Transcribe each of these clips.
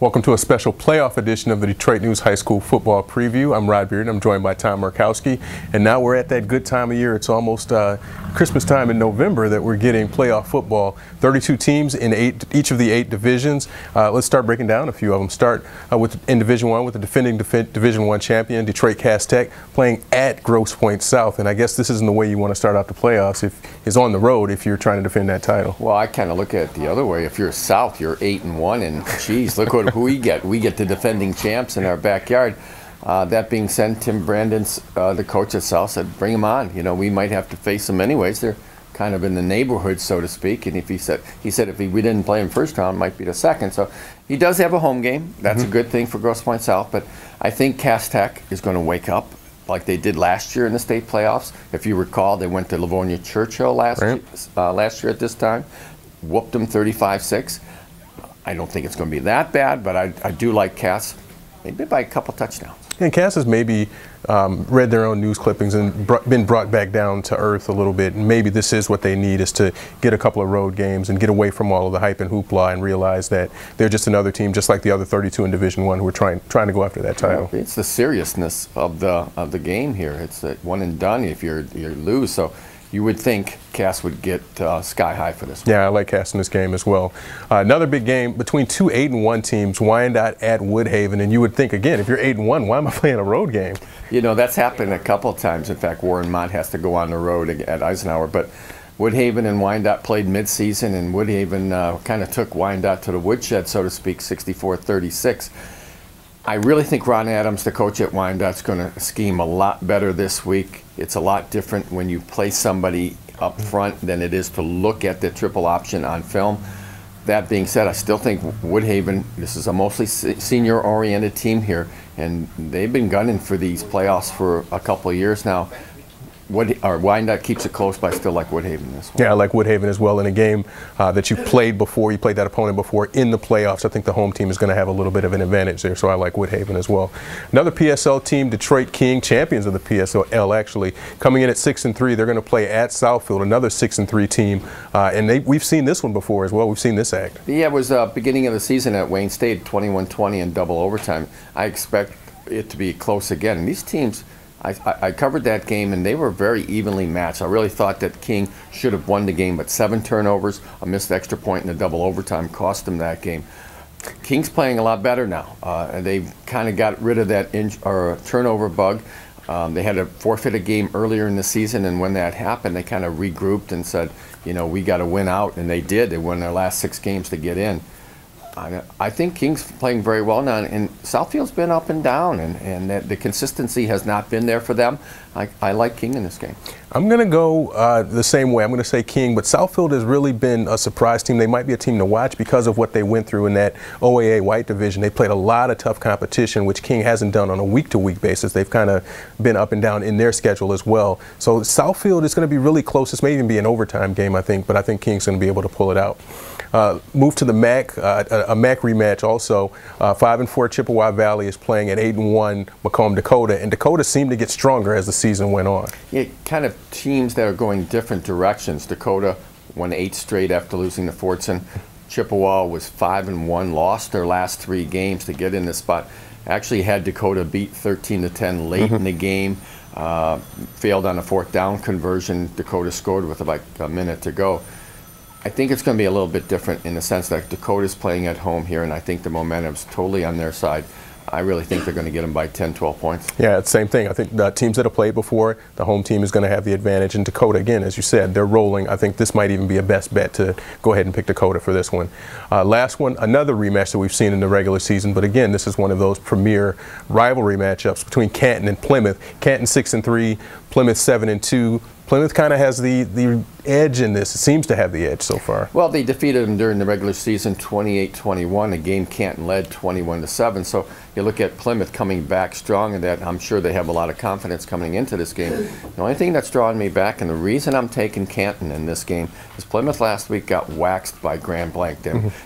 Welcome to a special playoff edition of the Detroit News High School Football Preview. I'm Rod Beard. I'm joined by Tom Markowski. And now we're at that good time of year. It's almost Christmas time in November that we're getting playoff football. 32 teams in each of the 8 divisions. Let's start breaking down a few of them. Start in Division 1 with the defending Division 1 champion, Detroit Cass Tech, playing at Grosse Pointe South. And I guess this isn't the way you want to start out the playoffs. It's on the road if you're trying to defend that title. Well, I kind of look at it the other way. If you're South, you're 8-1, and geez, look who we get. We get the defending champs in our backyard. That being said, Tim Brandon's the coach at South said, bring them on. You know, we might have to face them anyways. They're kind of in the neighborhood, so to speak. And if he said if we didn't play him first round, it might be the second. So he does have a home game. That's a good thing for Grosse Pointe South. But I think Cass Tech is going to wake up like they did last year in the state playoffs. If you recall, they went to Livonia Churchill last year at this time, whooped them 35-6. I don't think it's going to be that bad, but I do like Cass, maybe by a couple touchdowns. And Cass has maybe read their own news clippings and been brought back down to earth a little bit. And maybe this is what they need, is to get a couple of road games and get away from all of the hype and hoopla and realize that they're just another team, just like the other 32 in Division 1 who are trying to go after that title. It's the seriousness of the game here. It's a one and done if you lose. So you would think Cass would get sky high for this one. Yeah, I like Cass in this game as well. Another big game between two 8-1 teams, Wyandotte at Woodhaven. And you would think, again, if you're 8-1, why am I playing a road game? You know, that's happened a couple of times. In fact, Warren Mott has to go on the road at Eisenhower. But Woodhaven and Wyandotte played midseason, and Woodhaven kind of took Wyandotte to the woodshed, so to speak, 64-36. I really think Ron Adams, the coach at Wyandotte, is going to scheme a lot better this week. It's a lot different when you play somebody up front than it is to look at the triple option on film. That being said, I still think Woodhaven, this is a mostly senior-oriented team here, and they've been gunning for these playoffs for a couple of years now. Wyandotte keeps it close, but I still like Woodhaven this one. Yeah, I like Woodhaven as well in a game that you played before. You played that opponent before in the playoffs. I think the home team is going to have a little bit of an advantage there, so I like Woodhaven as well. Another PSL team, Detroit King, champions of the PSL actually, coming in at 6-3. They're going to play at Southfield, another 6-3 team, and we've seen this one before as well. We've seen this act. Yeah, it was beginning of the season at Wayne State, 21-20 in double overtime. I expect it to be close again. And these teams, I covered that game, and they were very evenly matched. I really thought that King should have won the game, but 7 turnovers, a missed extra point in the double overtime cost them that game. King's playing a lot better now. They've kind of got rid of that turnover bug. They had to forfeit a game earlier in the season, and when that happened, they kind of regrouped and said, you know, we got to win out, and they did. They won their last 6 games to get in. I think King's playing very well now, and Southfield's been up and down, and the consistency has not been there for them. I like King in this game. I'm going to go the same way. I'm going to say King, but Southfield has really been a surprise team. They might be a team to watch because of what they went through in that OAA white division. They played a lot of tough competition, which King hasn't done on a week-to-week basis. They've kind of been up and down in their schedule as well. So Southfield is going to be really close. This may even be an overtime game, I think, but I think King's going to be able to pull it out. Move to the MAC, a MAC rematch also. 5-4 Chippewa Valley is playing at 8-1 Macomb Dakota, and Dakota seemed to get stronger as the season went on. Yeah, kind of teams that are going different directions. Dakota won 8 straight after losing to Fortson. Chippewa was 5-1, lost their last 3 games to get in this spot. Actually had Dakota beat 13-10 late in the game. Failed on a 4th down conversion. Dakota scored with about a minute to go. I think it's going to be a little bit different in the sense that Dakota's playing at home here, and I think the momentum's totally on their side. I really think they're going to get them by 10, 12 points. Yeah, it's the same thing. I think the teams that have played before, the home team is going to have the advantage. And Dakota, again, as you said, they're rolling. I think this might even be a best bet to go ahead and pick Dakota for this one. Last one, another rematch that we've seen in the regular season. But again, this is one of those premier rivalry matchups between Canton and Plymouth. Canton 6-3, Plymouth 7-2. Plymouth kind of has the edge in this. It seems to have the edge so far. Well, they defeated them during the regular season 28-21, a game Canton led 21-7. So you look at Plymouth coming back strong, and that I'm sure they have a lot of confidence coming into this game. The only thing that's drawing me back, and the reason I'm taking Canton in this game, is Plymouth last week got waxed by Grand Blanc.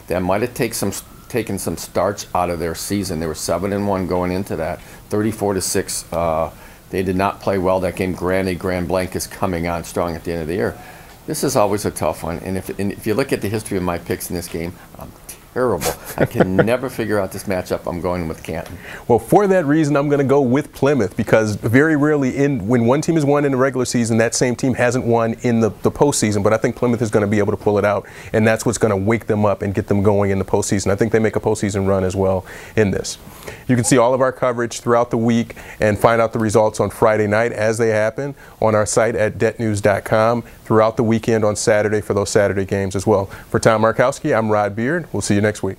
That might have taken some starch out of their season. They were 7-1 going into that, 34-6. They did not play well that game. Granted, Grand Blanc is coming on strong at the end of the year. This is always a tough one, and if you look at the history of my picks in this game, I'm terrible. I can never figure out this matchup. I'm going with Canton. Well, for that reason, I'm going to go with Plymouth, because very rarely when one team has won in the regular season, that same team hasn't won in the postseason. But I think Plymouth is going to be able to pull it out, and that's what's going to wake them up and get them going in the postseason. I think they make a postseason run as well in this. You can see all of our coverage throughout the week and find out the results on Friday night as they happen on our site at detnews.com, throughout the weekend on Saturday for those Saturday games as well. For Tom Markowski, I'm Rod Beard. We'll see you next week.